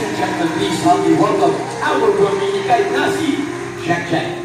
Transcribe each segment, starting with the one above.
and gentlemen, please help me welcome our Romini guide na si Jack Jack.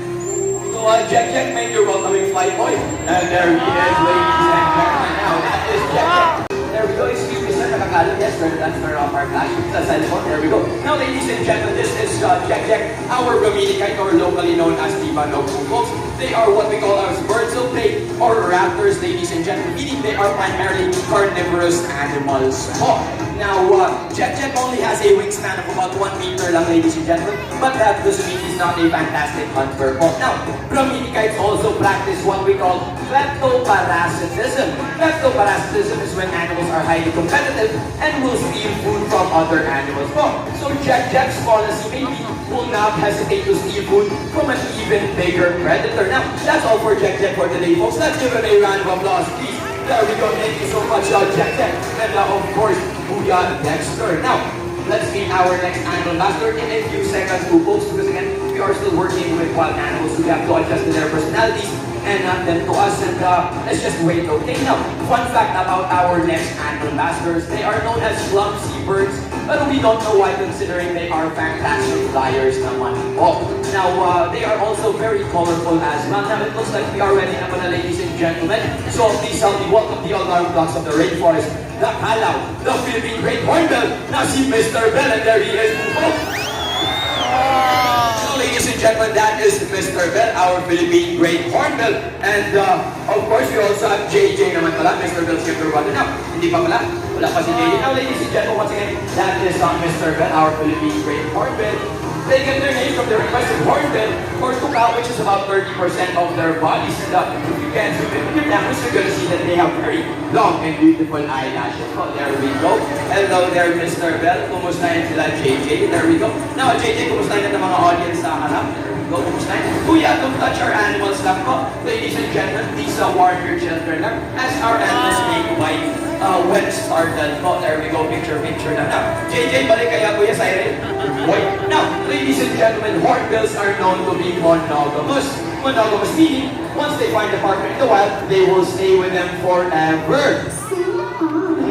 So, Jack Jack, make your welcoming flight boy. And there he is, ladies and gentlemen. Now, that is Jack Jack. There we go. Excuse me, sir. Nakakalam. Yes, turn off our flash. Sa cellphone. There we go. Now, ladies and gentlemen, this is Jack Jack, our Romini kite, or locally known as Tibano folks. They are what we call as birds of prey or raptors, ladies and gentlemen, meaning they are primarily carnivorous animals. Oh, now, Jack Jack only has a wingspan of about 1 meter lang, ladies and gentlemen, but that doesn't mean he's not a fantastic hunter. Oh, now, Romini kites also practice what we call kleptoparasitism. Kleptoparasitism is when animals are highly competitive and will steal food from other animals. Oh, so Jack Jack's policy maybe will not hesitate to steal food from an even bigger predator. Now, that's all for Jack Jack for today, folks. Let's give him a round of applause, please. There we go. Thank you so much, Jack Jack. And of course, Booyah Dexter. Now, let's meet our next animal master in a few seconds, folks, because again, we are still working with wild animals, so we have to adjust to their personalities and not them to us, and let's just wait, okay? Now, fun fact about our next animal masters, they are known as clumsy birds, but we don't know why considering they are fantastic flyers naman. Oh, now, they are also very colorful as well. Now, it looks like we are ready na pala, ladies and gentlemen. So, please help me welcome the alarm clocks of the rainforest, the Kalaw, the Philippine Great Hornbill, na si Mr. Bell, and there he is. Ladies and gentlemen, that is Mr. Bell, our Philippine Great Hornbill. And of course, we also have JJ naman pala, Mr. Bell's younger brother. Now, hindi pa pala, wala pa si JJ. Now, ladies and gentlemen, once again, that is Mr. Bell, our Philippine Great Hornbill. They get their name from the requested hornbill or tuka, which is about 30% of their bodies. And if you can zoom in with your cameras, you're going to see that they have very long and beautiful eyelashes. Oh, there we go. Hello there, Mr. Bell. Kumusta yun sila, JJ? There we go. Now, JJ, kumusta yun ng mga audience sa harap? There we go. Kumusta yun? Kuya, don't touch our animals lang po. Ladies and gentlemen, please warn your children lang as our animals may bite when started. Oh, there we go. Picture na. Now, JJ, balik kaya, Kuya Cyril? Wait. Now, ladies and gentlemen, hornbills are known to be monogamous. Monogamous meaning, once they find a partner in the wild, they will stay with them forever.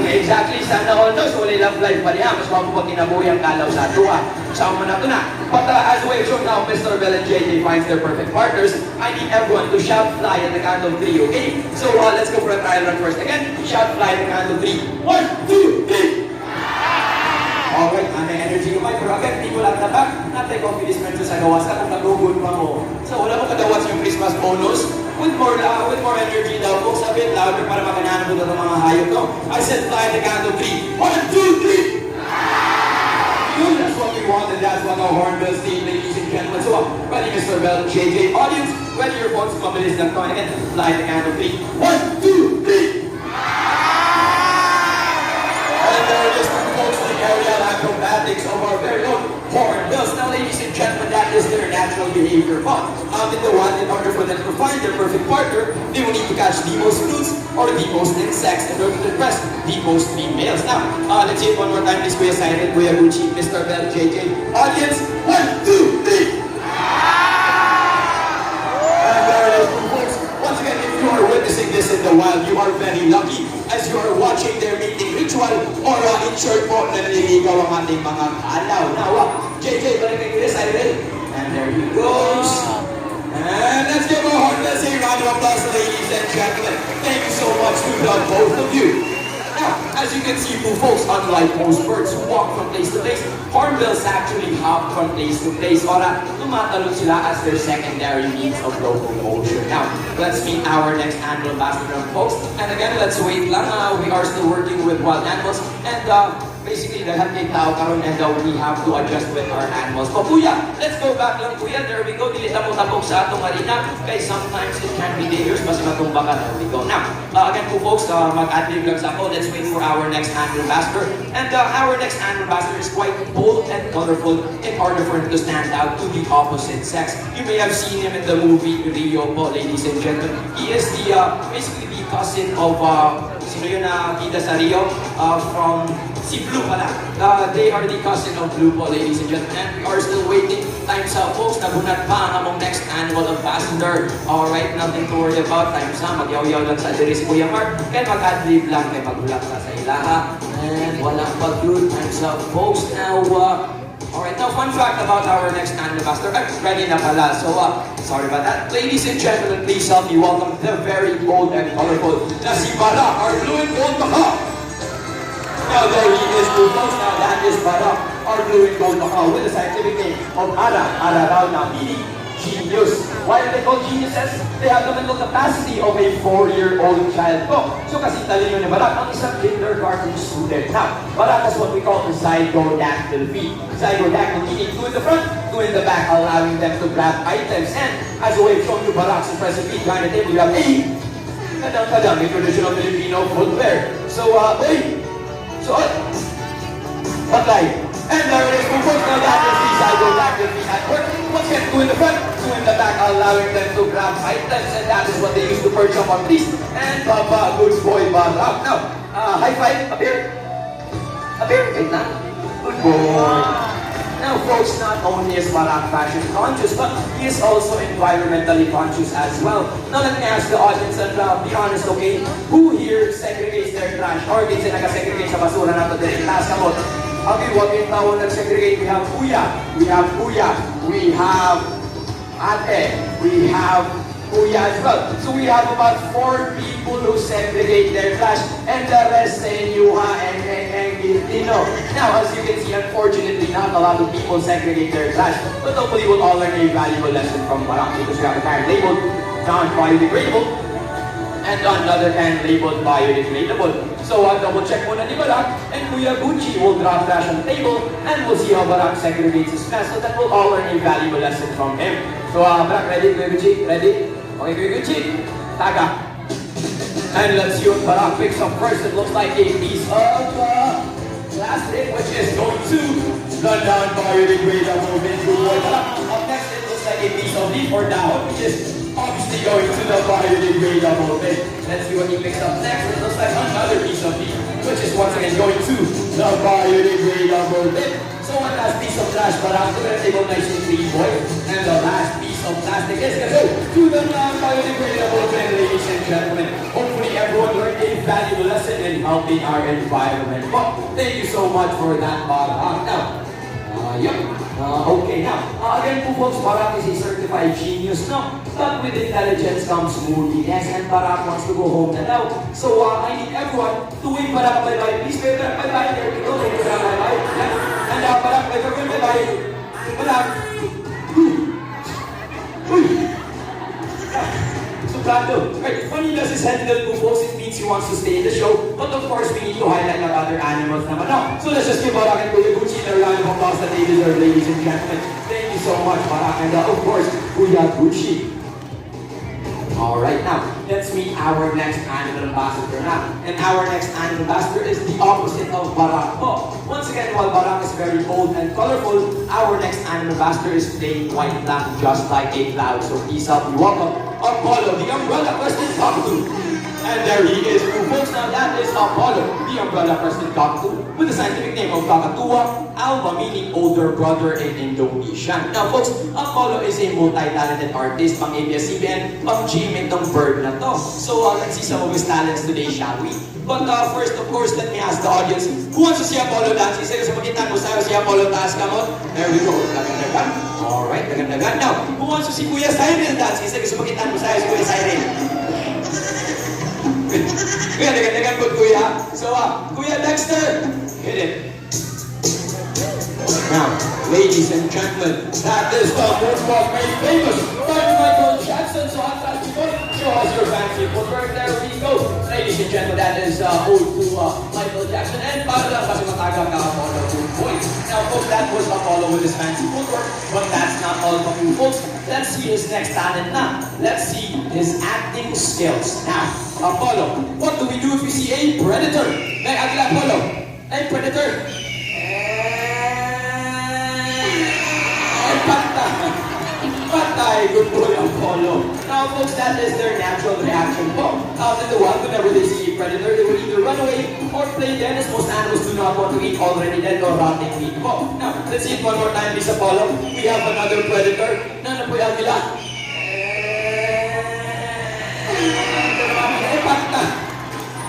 Exactly, sana all those wala love life pa niya, mas mapapag kinabuhi ang kalaw sa tuwa. Sama na ito na. But as we show now, Mr. Bell and JJ finds their perfect partners, I need everyone to shout fly at the count of 3, okay? So let's go for a trial run first. Again, shout fly at the count of 3. 1, 2, 3! Okay, may energy ko pa. Pero agad, hindi ko lang natak. Natay ko ang bilismen sa gawas ka kung nagugod pa mo. So wala mo kagawas yung Christmas bonus. With more energy daw po. Sabi it louder para makanahan mo ng mga hayop ko. I said fly the count of 3. 1, 2, 3! That's what we want and that's what our hornbills need, ladies and gentlemen. So, ready, Mr. Bell, JJ, audience, ready your phones, mabilis lang to. And again, fly the count of 3. 1, 2, 3! Acrobatics of our very own hornbills. Now, ladies and gentlemen, that is their natural behavior. But out in the wild, in order for them to find their perfect partner, they will need to catch the most fruits or the most insects in order to impress the most females. Now, let's see it one more time. Please, Kuya Silent, Kuya Gucci, Mr. Bell, JJ. Audience, 1, 2, 3! And there it is, folks. Once again, if you are witnessing this in the wild, you are very lucky as you are watching their mating ritual or in short po, nanliligaw ang ating mga kalaw. Now, JJ, balik kayo this, Irene. And there he goes. And let's give our hornbills a round of applause, ladies and gentlemen. Thank you so much to the both of you. Now, as you can see, folks, unlike most birds who walk from place to place, hornbills actually hop from place to place. Ora, tumatalon sila as their secondary means of locomotion. Now, let's meet our next animal master, folks. And again, let's wait lang. We are still working with wild animals. And basically, lahat may tao karon and we have to adjust with our animals. But Kuya, let's go back lang, Kuya. There we go. Dili mo tapok sa atong arena. Okay, sometimes it can be dangerous. Mas matumba ka. There we go. Now, again po, folks, mag-adlib lang sa ako. Let's wait for our next animal master. And our next animal master is quite bold and colorful in order for him to stand out to the opposite sex. You may have seen him in the movie Rio po, ladies and gentlemen. He is the, basically the cousin of, sino yun nakita sa Rio? From si Blue pala. They are the cousin of Blue po, ladies and gentlemen. And we are still waiting. Time sa folks, nabunat pa ang among next annual ambassador. Alright, nothing to worry about. Time sa, magyaw-yaw lang sa diri si si Kuya Mark, kaya mag-adlib lang, kaya maghulak na sa ilaha. And walang pag-good times up, folks. Now, alright, now fun fact about our next animal master. Ready na pala. So, sorry about that. Ladies and gentlemen, please help me welcome the very bold and colorful na si Barak, our blue and gold macaw. Now there he is, two folks. Now that is Barak, our blue and gold macaw, with the scientific name of Ara na meaning genius. Why are they called geniuses? They have the mental capacity of a 4-year-old child. So kasi talino ni Barak, ang isang kindergarten student. Now, Barak has what we call the zygodactyl feet. Zygodactyl meaning 2 in the front, 2 in the back, allowing them to grab items. And as a way of showing you Barak's impressive feet behind the table, we have kadang-kadang, a traditional Filipino footwear. So, patay. And there it is, folks. Now that is the zygodactyl feet at work. Once again, 2 in the front, 2 in the back, allowing them to grab items, and that is what they use to perch up on trees. And Baba, good boy, Barak. Now, high five, up here. Up here, wait lang. Good boy. Now, folks, not only is Barak fashion conscious, but he is also environmentally conscious as well. Now, let me ask the audience and be honest, okay? Who here segregates their trash? Or di sila nag-segregate sa basura na ito din? Taas ka mo. Okay, what yung tao nag-segregate? We have Kuya, we have Ate, we have Kuya as well. So we have about 4 people who segregate their trash, and the rest say Yuha and Giltino. Now, as you can see, unfortunately, not a lot of people segregate their trash, but hopefully we'll all learn a valuable lesson from Barak, because we have a kind labeled non-biodegradable, and another can labeled biodegradable. So double check muna ni Barak, and Kuya Gucci will drop trash on the table, and we'll see how Barak segregates his mess, so that we'll all learn a valuable lesson from him. So Barak, ready? Kuya Gucci? Ready? Okay, Kuya Gucci, taga. And let's see what Barak picks up first. It looks like a piece of plastic, which is going to run down biodegradable bin. Good boy, Barak. Up next, it looks like a piece of leaf or dahon, which is obviously going to the biodegradable bin. Let's see what he picks up next. It looks like another piece of leaf, which is once again going to the biodegradable bin. So one last piece of trash, but I'm going to table nice and clean, boy. And the last piece of plastic is going to go to the non-biodegradable bin, ladies and gentlemen. Hopefully everyone learned a valuable lesson in helping our environment. But thank you so much for that, Barak. Now, okay, now, again po folks, Barak is a certified genius, no? But with intelligence comes moodiness, and Barak wants to go home na daw. So, I need everyone to wave Barak bye-bye. Please wave Barak bye-bye. There we go, wave Barak bye-bye. And Barak, wave Barak bye-bye. Barak. Sobrado. Right, when he does his head little folks, it means he wants to stay in the show. But of course, we need to highlight our other animals naman. No? So let's just give Barak and Kuya Gucci the round of applause that they deserve, ladies and gentlemen. Thank you so much, Barak, and of course, Kuya Gucci. Alright, now, let's meet our next animal ambassador now. And our next animal ambassador is the opposite of Barak. Once again, while Barak is very bold and colorful, our next animal ambassador is plain white black, just like a cloud. So please help me welcome Apollo, the umbrella-crested cockatoo. And there he is, folks. Now that is Apollo, the umbrella-crested cockatoo, with the scientific name of Kakatua alba, meaning older brother in Indonesian. Now folks, Apollo is a multi-talented artist, pang ABS-CBN, pang gym itong bird na to. So let's see some of his talents today, shall we? But first, of course, let me ask the audience, who wants to see Apollo dance? Isa sa magitan mo sa'yo si Apollo, taas ka mo. There we go, dagan-dagan. Alright, dagan-dagan. Now, who wants to see Kuya Cyril dance? Isa sa magitan mo sa'yo si Kuya Cyril. Kuya, dagan-dagan po, Kuya. So, Kuya Dexter, hit it. Now, ladies and gentlemen, that is the most made famous by Michael Jackson. So, how fast you go? Show us your fancy footwork. There we go. Ladies and gentlemen, that is ode to Michael Jackson. And para lang kasi matagag ka Apollo, good boy. Now, folks, that was Apollo with his fancy footwork. But that's not all from you, folks. Let's see his next talent now. Let's see his acting skills. Now, Apollo, what do we do if we see a predator? Hey, Agila Apollo. Hey, predator. Patay, good boy, Apollo. Now, folks, that is their natural reaction. Out in the wild, whenever they see a predator, they will either run away or play dead, as most animals do not want to eat already dead or rotting meat. Now, let's see it one more time, please, Apollo. We have another predator. Nana po yung agila. patay.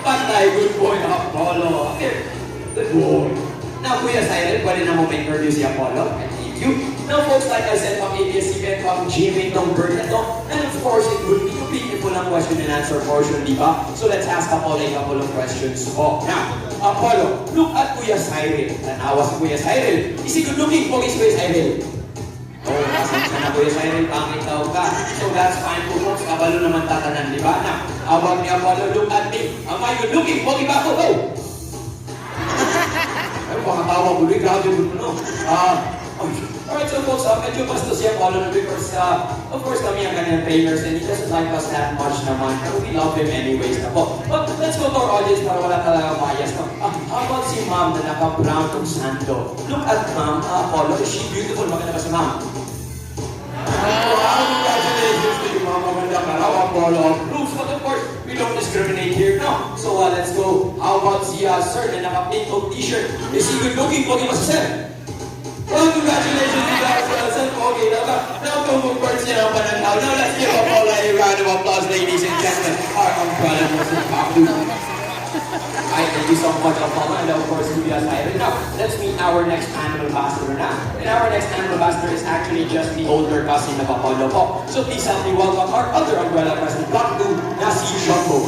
Patay, good boy, Apollo. Okay, good boy. Now, Kuya Cyril, pwede na mo ma-introduce si Apollo. And thank you. Now, folks, like I said, from ABS-CBN, from Jimmy, from Bernardo, and of course, it would be a beautiful ang question and answer portion, di ba? So, let's ask Apollo a couple of questions po. Now, Apollo, look at Kuya Cyril. Tanawa si Kuya Cyril. Is he good looking po, is Kuya Cyril? Oh, kasi na Kuya Cyril, pangit daw ka. So, that's fine po, folks. Kabalo naman tatanan, di ba? Now, about ni Apollo, look at me. Am I good looking? Pogi ba ako? Oh! Ay, pakatawa ko rin, grabe mo no. Alright, so folks, medyo basta siya Apollo because, of course, kami ang kanyang trainers and he doesn't like us that much naman. Pero we love him anyways na po. But let's go to our audience para wala talaga bias. No? How about si ma'am na naka-brown kong sando? Look at ma'am, Apollo. Is she beautiful? Maganda ba si ma'am? Wow, congratulations to you, ma'am. Maganda ka raw, Apollo. Bruce, but of course, we don't discriminate here, no? So let's go. How about si sir na naka-pink t-shirt? Is he good looking? Pogi ba si sir? Well, congratulations to you guys. Okay, now congrats niya ang pananaw. Now let's give Apollo a round of applause, ladies and gentlemen. Our umbrella Muslim Baku. I thank you so much, Apollo, and of course, Kuya Cyril. Now, let's meet our next animal ambassador now. And our next animal ambassador is actually just the older cousin of Apollo po. So please help me welcome our other umbrella president, Baku, na si Jumbo.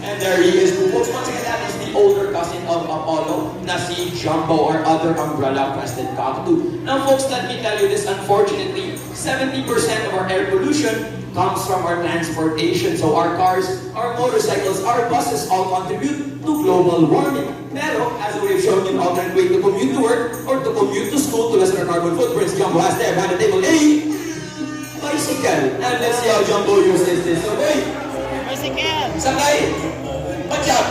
And there he is. Once again, that is the older cousin of Apollo, na si Jumbo, or other umbrella president, Baku. Now, folks, let me tell you this. Unfortunately, 70% of our air pollution comes from our transportation. So our cars, our motorcycles, our buses all contribute to global warming. Pero, as we've shown you, an alternate way to commute to work or to commute to school to lessen our carbon footprints. Jumbo has there, behind the table, a bicycle. And let's see how Jumbo uses this. So, wait. Bicycle. Sakay. Watch out.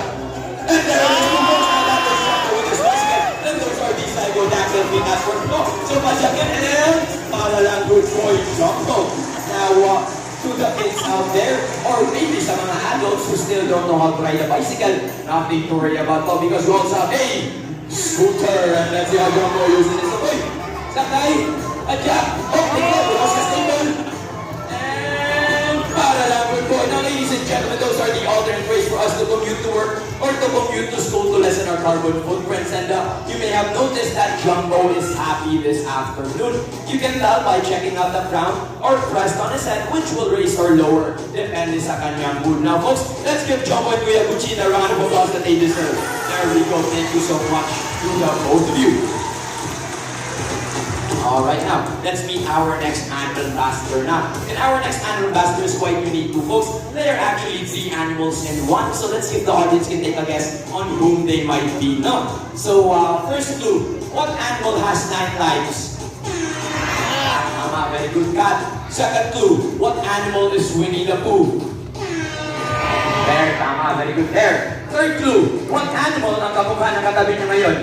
And there it is. That is Jumbo with his bicycle. And those are the psychodactyl peanuts for no. So, bicycle and para lang good boy, Jumbo. Now, to the kids out there, or maybe sa mga adults who still don't know how to ride a bicycle, nothing to worry about po because we also have a scooter, and let's see how Jumbo uses this. Okay, sakay, adya, okay, bukas ka stable, and para lang good boy. Now, ladies and gentlemen, those are the alternate ways for us to commute to work or to commute to school to lessen our carbon footprints. And you may have noticed that Jumbo is happy this afternoon. You can tell by checking out the crown or crest on his head, which will raise or lower, depende sa kanyang mood. Now, folks, let's give Jumbo and Kuya Gucci the round of applause that they deserve. There we go. Thank you so much to both of you. Alright, now, let's meet our next animal ambassador now. And our next animal ambassador is quite unique too, folks. They are actually 3 animals in one. So let's see if the audience can take a guess on whom they might be. No. So, first clue, what animal has 9 lives? Tama, very good, cat. Second clue, what animal is Winnie the Pooh? Bear, tama, very good, bear. Third clue, what animal ang kamukha ng katabi niya ngayon?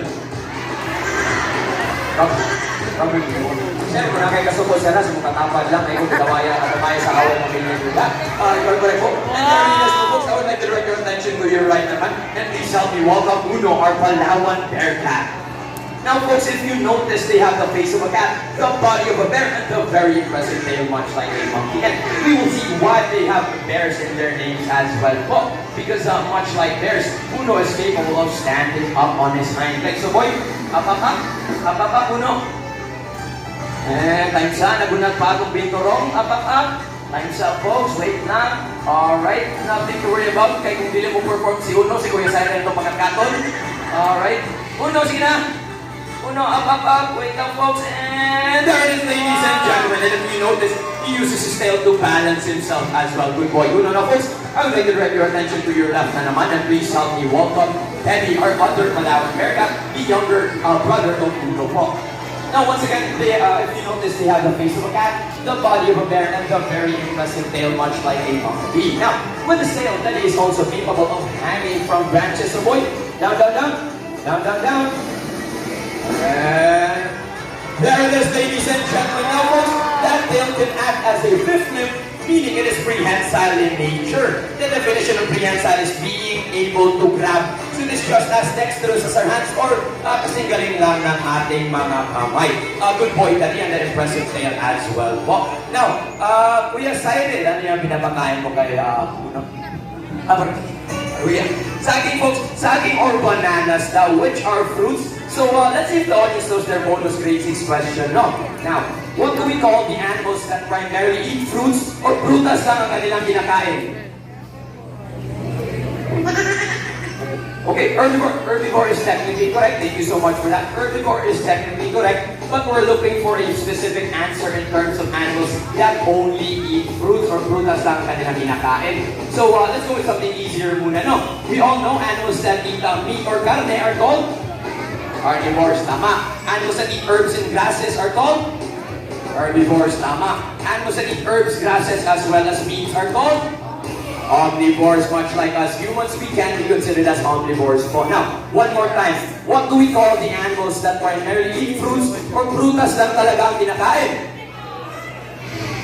Siyempre, kung nakikasuko siya na, sumukatapad lang, ay kung katawaya sa awal ng million nila. Correct po. And there it is, folks. I would like to direct your attention to your right naman. And please help me welcome Uno, our Palawan bear cat. Now, folks, if you notice, they have the face of a cat, the body of a bear, and the very impressive tail, much like a monkey. And we will see why they have bears in their names as well. But because much like bears, Uno is capable of standing up on his hind legs. So, boy, up, Uno. And time's up, nagunat pa itong binturong, up. Time's up, folks, wait lang. Alright, nothing to worry about. Kaya kung dili mo perform si Uno, si Kuya Cyril itong pagkakaton. Alright, Uno, sige na. Uno, up, wait lang, folks. And there it is, ladies and gentlemen. And if you notice, he uses his tail to balance himself as well. Good boy, Uno. Now, folks, I would like to direct your attention to your left na naman. And please help me welcome Teddy, our other Palawan bear cat, the younger brother of Uno po. Now, once again, if you notice, they have the face of a cat, the body of a bear, and the very impressive tail, much like a monkey. Now, with the tail, Teddy is also capable of hanging from branches. So, boy, down. And there it is, ladies and gentlemen. Now, folks, that tail can act as a fifth limb, meaning it is prehensile in nature. The definition of prehensile is being able to grab. So it is just as dexterous as our hands or kasing galing lang ng ating mga kamay. Good boy, Teddy, and an impressive tail as well po. Now, Kuya Cyril, ano yung pinapakain mo kay Uno? Kuya. Saging, folks. Saging or bananas now, which are fruits? So let's see if the audience knows their bonus grade 6 question. No. Now, what do we call the animals that primarily eat fruits or prutas lang ang kanilang kinakain? Okay, herbivore is technically correct. Thank you so much for that. Herbivore is technically correct, but we're looking for a specific answer in terms of animals that only eat fruits or prutas lang ang kanilang kinakain. So let's go with something easier muna, no? We all know animals that eat meat or carne are called carnivores, tama. Animals that eat herbs and grasses are called herbivores, tama. Animals that eat herbs, grasses, as well as meats are called omnivores. Much like us humans, we can be considered as omnivores po. Now, one more time. What do we call the animals that primarily eat fruits or prutas lang talaga ang kinakain?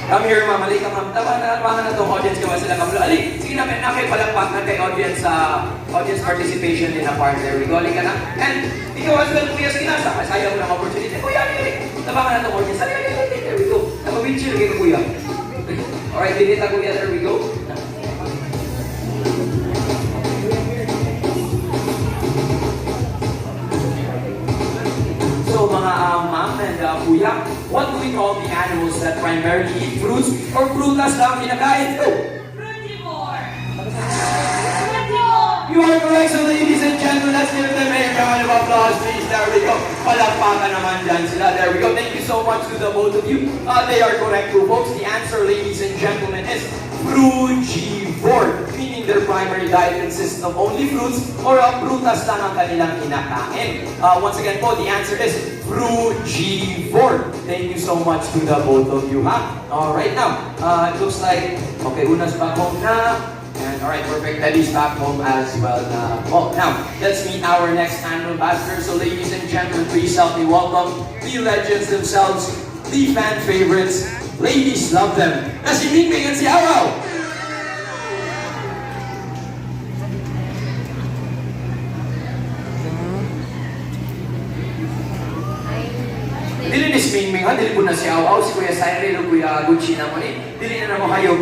Come here, ma'am. Alika, ma'am. Tabangan na itong audience kawa sila, ma'am. Alik, sige na, nakipalakpak na kay audience audience participation in a part. There we go. Alika na. And, ikaw as well, kuya, sige na. Sayang mo ng opportunity. Kuya, alik. Tabangan na itong audience. Alik. There we go. Naka-wheelchair kayo, kuya. Alright, binita, kuya. There we go. So mga ma'am and kuya, what do we call the animals that primarily eat fruits or prutas lang kinakain? Oh! Frugivore! You are correct, so ladies and gentlemen, let's give them a round of applause, please. There we go. Palakpakan naman dyan sila. There we go. Thank you so much to the both of you. They are correct too, folks. The answer, ladies and gentlemen, is frugivore, meaning their primary diet consists of only fruits or prutas lang ang kanilang kinakain. Once again po, the answer is frugivore. Thank you so much to the both of you, ha? Alright, now, it looks like, okay, Una's back home na. And alright, perfect. Daddy's back home as well na. Oh, now, let's meet our next animal ambassador. So ladies and gentlemen, please help me welcome the legends themselves, the fan favorites. Ladies love them. Na si Mingming and si Awaw. Dili ni si Mingming ha, dili po na si Awaw, si Kuya Cyril o Kuya Gucci naman eh. Dili na naman kayo.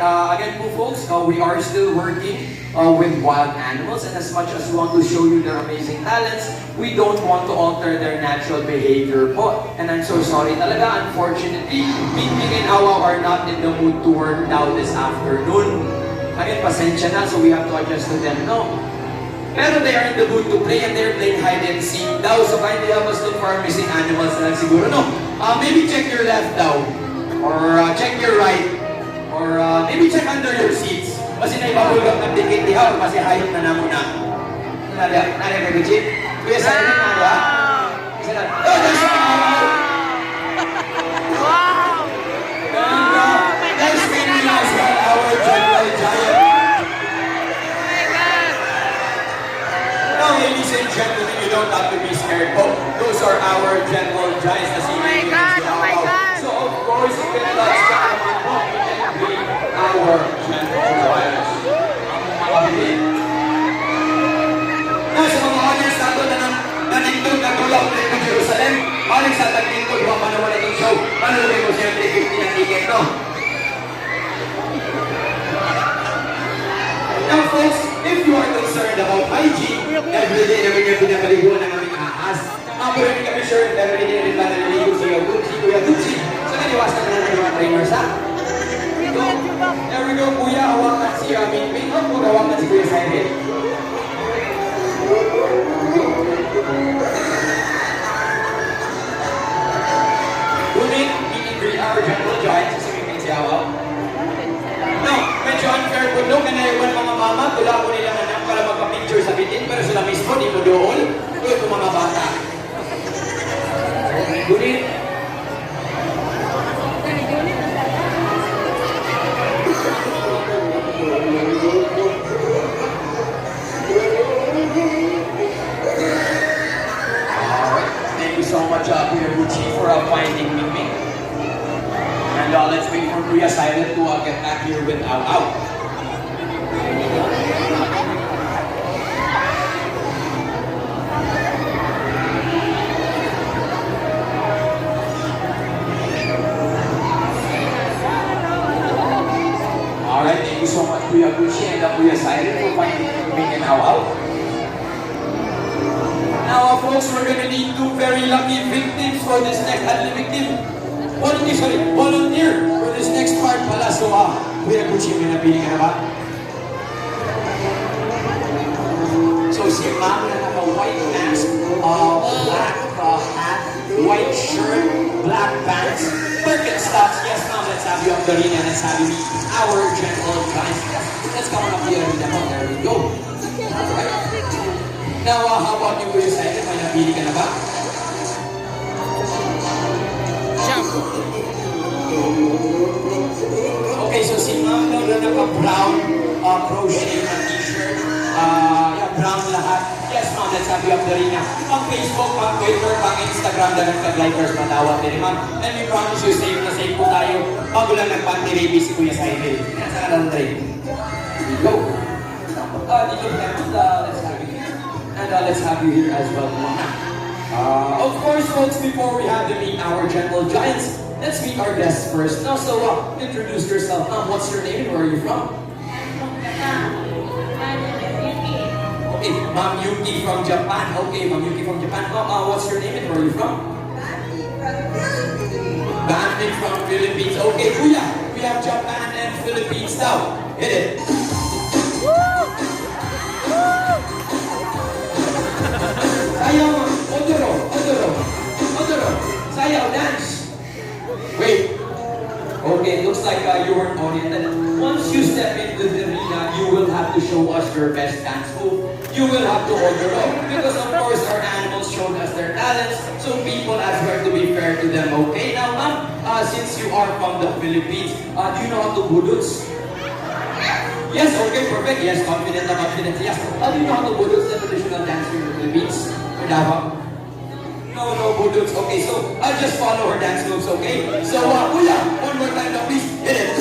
Again po folks, we are still working with wild animals, and as much as we want to show you their amazing talents, we don't want to alter their natural behavior po. And I'm so sorry talaga, unfortunately, Mingming and Awa are not in the mood to work now this afternoon. Again, pasensya na, so we have to adjust to them, no? Pero they are in the mood to play, and they're playing hide and seek daw, so kindly help us look for our missing animals na lang siguro, no? Maybe check your left daw, or check your right, or maybe check under your seats. Kasi na ibabulgap ng tikit diha, or kasi hayop na na muna. Nalya ka Gucci? Kuya Simon, nalya? Isa na. Oh, there's one! Wow! And there's Mingming as well, our jungle giant. Oh my God! Now, ladies and gentlemen, you don't have to be scared po. Those are our jungle giants na si Mingming and si Oh my Awaw. God! So, of course, you can touch ka naman po. Our gentle giants. Ang mabili. Now, sa mga audience nato na nanindog na tulog ng Jerusalem, aling sa tagtindog, baka naman itong show, manuloy mo siyempre 50 ang ticket, no? Now, folks, if you are concerned about hygiene, everyday naman yung pinapaliguan ng aming ahas. Pero hindi kami sure, everyday na rin ba naliligo si Kuya Gucci. So, naniwasan na ng mga trainers, ha? So, there we go, Kuya, hawakan si Mingming. O, hawakan si Kuya Cyril. Gunit, meet our general giants si Mingming si Awaw. No, medyo unfair po no, kanayawan mga mama, tula ko nilang anak para magpa-picture sa bitin, pero sila mismo, di mo doon, ito mga bata. Okay, gunit. Thank you so much, Kuya Gucci, for finding Mingming. And let's wait for Kuya Cyril to get back here with Awaw. you so much, Kuya Gucci and Kuya Siren, for participating in How. Now, folks, we're gonna need two very lucky victims for this next victim. Volunteer for this next part pala. So, Kuya Gucci, may napili ka na ba? So, si Ma'am na naka-white mask, black hat, white shirt, black pants, Birkenstocks. Yes, Ma'am, let's have you up the arena. Let's have you meet our gentle guys. Let's come on up the arena. There we go. Alright. Now, how about you, Kuya Siren? May napili ka na ba? Okay, so si Ma'am daw na naka-brown crochet na t-shirt. Brown lahat. Yes, Ma'am, let's have you up the arena. Pang Facebook, pang Twitter, pang Instagram, na nagka-likers, matawag din, Ma'am. And we promise you, safe na safe po tayo. Bago lang nag-panty-rabies si Kuya Siren. Nasa ka lang rin. Here we go. Dito tayo, let's have you here. And let's have you here as well, Ma'am. Of course, folks, before we have to meet our gentle giants, let's meet our guests first. Now, so, introduce yourself. Ma'am, what's your name and where are you from? Okay, Ma'am Yuki from Japan. Okay, Ma'am Yuki from Japan. Ma'am, what's your name and where are you from? Bambi from Philippines. Okay, Kuya, we have Japan and Philippines now. Hit it. Sayaw, Odoro. Sayaw, dance. Wait. Okay, looks like you weren't oriented. Once you step into the arena, you will have to show us your best dance move. You will have to Odoro. Because of course, our animals showed us their talents, so people ask her to be fair to them. Okay, now Ma'am, since you are from the Philippines, do you know how to budots? Yes, okay, perfect. Yes, confident. Yes. Do you know how to budots, the traditional dance in the Philippines? Or Davao? No, budots. Okay, so I'll just follow her dance moves, okay? So, Kuya, one more time now, please. Hit it.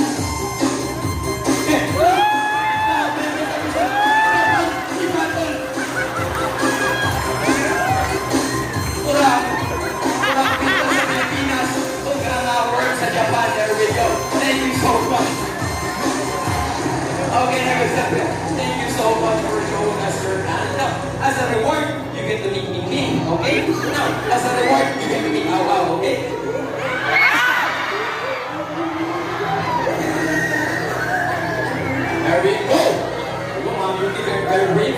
Japan, there we go. Thank you so much. Okay, thank you so much for showing us your talent. Now, as a reward, you get to meet me, okay? Now, as a reward, you get to meet Awa, okay? There we go. Ma'am, you're very brave.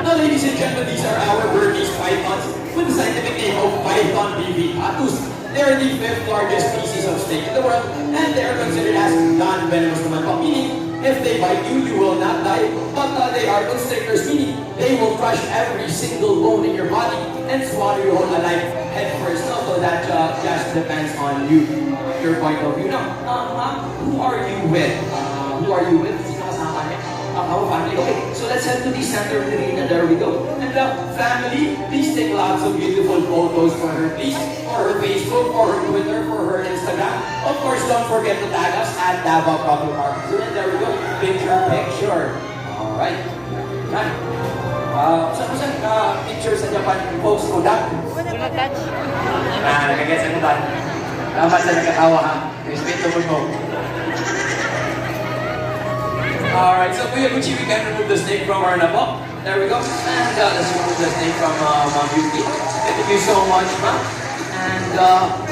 Now, ladies and gentlemen, these are our Burmese pythons with the scientific name of Python bivipatus. They are the 5th largest species of snake in the world, and they are considered as non-venomous naman po, meaning if they bite you, you will not die, but they are constrictors, meaning they will crush every single bone in your body and swallow you whole alive head first. So that just depends on you, your point of view. Now, who are you with? Sino kasama niya? Our family. Okay, so let's head to the center of the arena. There we go. And family, please take lots of beautiful photos for her, please. For her Facebook, for her Twitter, for her Instagram. Of course, don't forget to tag us at Davao Public Park. So then there we go. Picture. Alright. Yan. Saan picture sa Japan post ko da? Nagagets ang utan. Dapat sa nagkatawa ha. Respeto mo. Alright, so Kuya Gucci, we can remove the snake from our nabo. There we go. And let's remove the snake from Ma'am Yuki. Thank you so much, Ma'am. And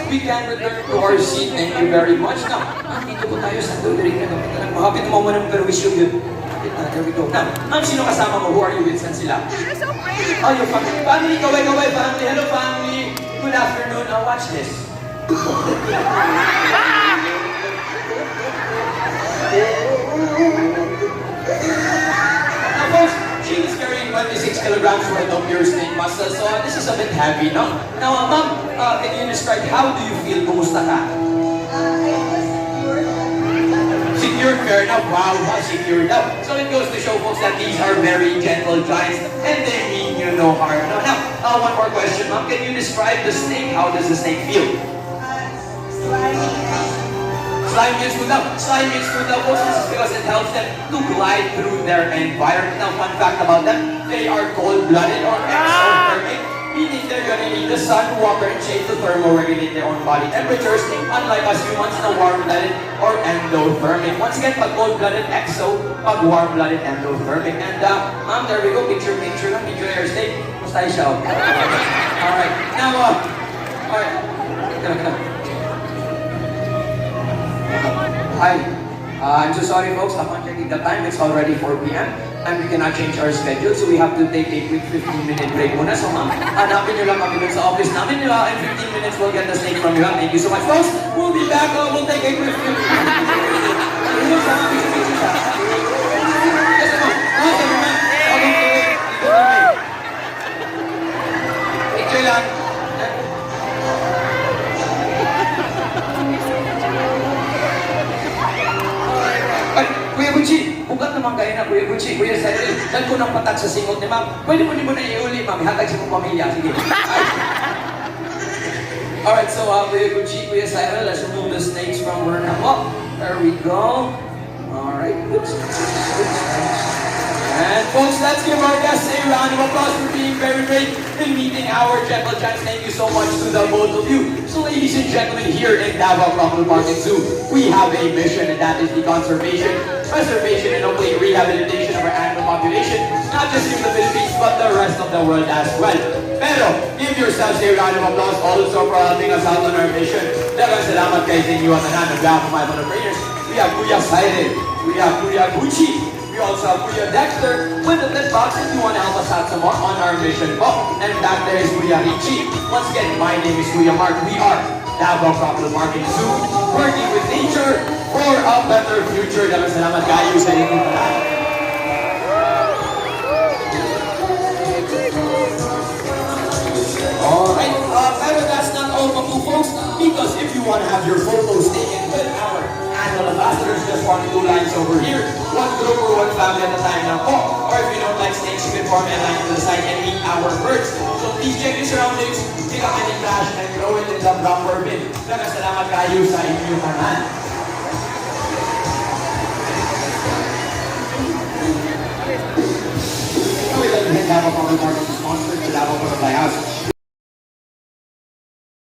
we can return to our seat. Thank you very much. Now, dito po tayo sa tuloy na gawin. Makapit mo muna ng perwisyo yun. There we go. Now, Ma'am, sino kasama mo? Who are you with? Saan sila? You're so brave. Oh, your family. Family, kaway, family. Hello, family. Good afternoon. Now, watch this. Now, folks, she is carrying 26 kilograms worth of pure snake muscle, so this is a bit heavy, no? Now, Ma'am, can you describe how do you feel? Kumusta ka? Secure, fair enough. Wow, secure enough. So it goes to show, folks, that these are very gentle giants, and they mean you no harm. Now, one more question, Ma'am. Can you describe the snake? How does the snake feel? Slimy is good now. Slimy is good now, folks. This is because it helps them to glide through their environment. Now, fun fact about them, they are cold-blooded or exothermic, meaning they're gonna need the sun, water, and shade to thermoregulate their own body temperatures, unlike us humans na warm-blooded or endothermic. Once again, pag cold-blooded, exo, pag warm-blooded, endothermic. And ma'am, there we go, picture lang, picture your steak. Musta siya? Alright, now, alright, Hi. I'm so sorry folks, upon checking the time, it's already 4 p.m. and we cannot change our schedule, so we have to take a quick 15-minute break muna. So ma'am, hanapin nyo lang kami dun sa office namin. In 15 minutes, we'll get the steak from you. Thank you so much folks. We'll be back. We'll take a quick 15 minutes. Picture lang. Ay, Kuya Gucci, ugat naman kayo na Kuya Gucci. Kuya Cyril, dahil ko ng patak sa singot ni ma'am. Pwede mo na iuli, ma'am. Ihatag sa mong pamilya. Sige. Alright, so Kuya Gucci, Kuya Cyril, let's remove the snakes from her now. There we go. Alright. Oops. And folks, let's give our guests a round of applause for being very great in meeting our gentle giants. Thank you so much to the both of you. So ladies and gentlemen, here in Davao Crocodile Park and Zoo, we have a mission, and that is the conservation, preservation, and hopefully rehabilitation of our animal population, not just in the Philippines, but the rest of the world as well. Pero, give yourselves a round of applause also for helping us out on our mission. Dagang salamat kayo sa inyo at tanan. On behalf of my fellow trainers, we have Kuya Cyril, we have Kuya Gucci, we also have Kuya Dexter with the flip box if you want to help us out some more on our mission po. And back there is Kuya Richie. Once again, my name is Kuya Mark. We are Davao Crocodile Park and Zoo, working with nature for a better future. Dagang salamat kayo sa inyo tanan. Alright, pero that's not all mga folks, because if you want to have your photos taken with our animal ambassadors, just one 2 lines over here, one group or one family at a time now po. Or if you don't like snakes, you can form a line to the side and meet our birds. So please check your surroundings, pick up any trash and throw it in the proper bin. Salamat kayo sa inyong tanan. We like to hit Davao Crocodile Park as a sponsor to Davao Crocodile House.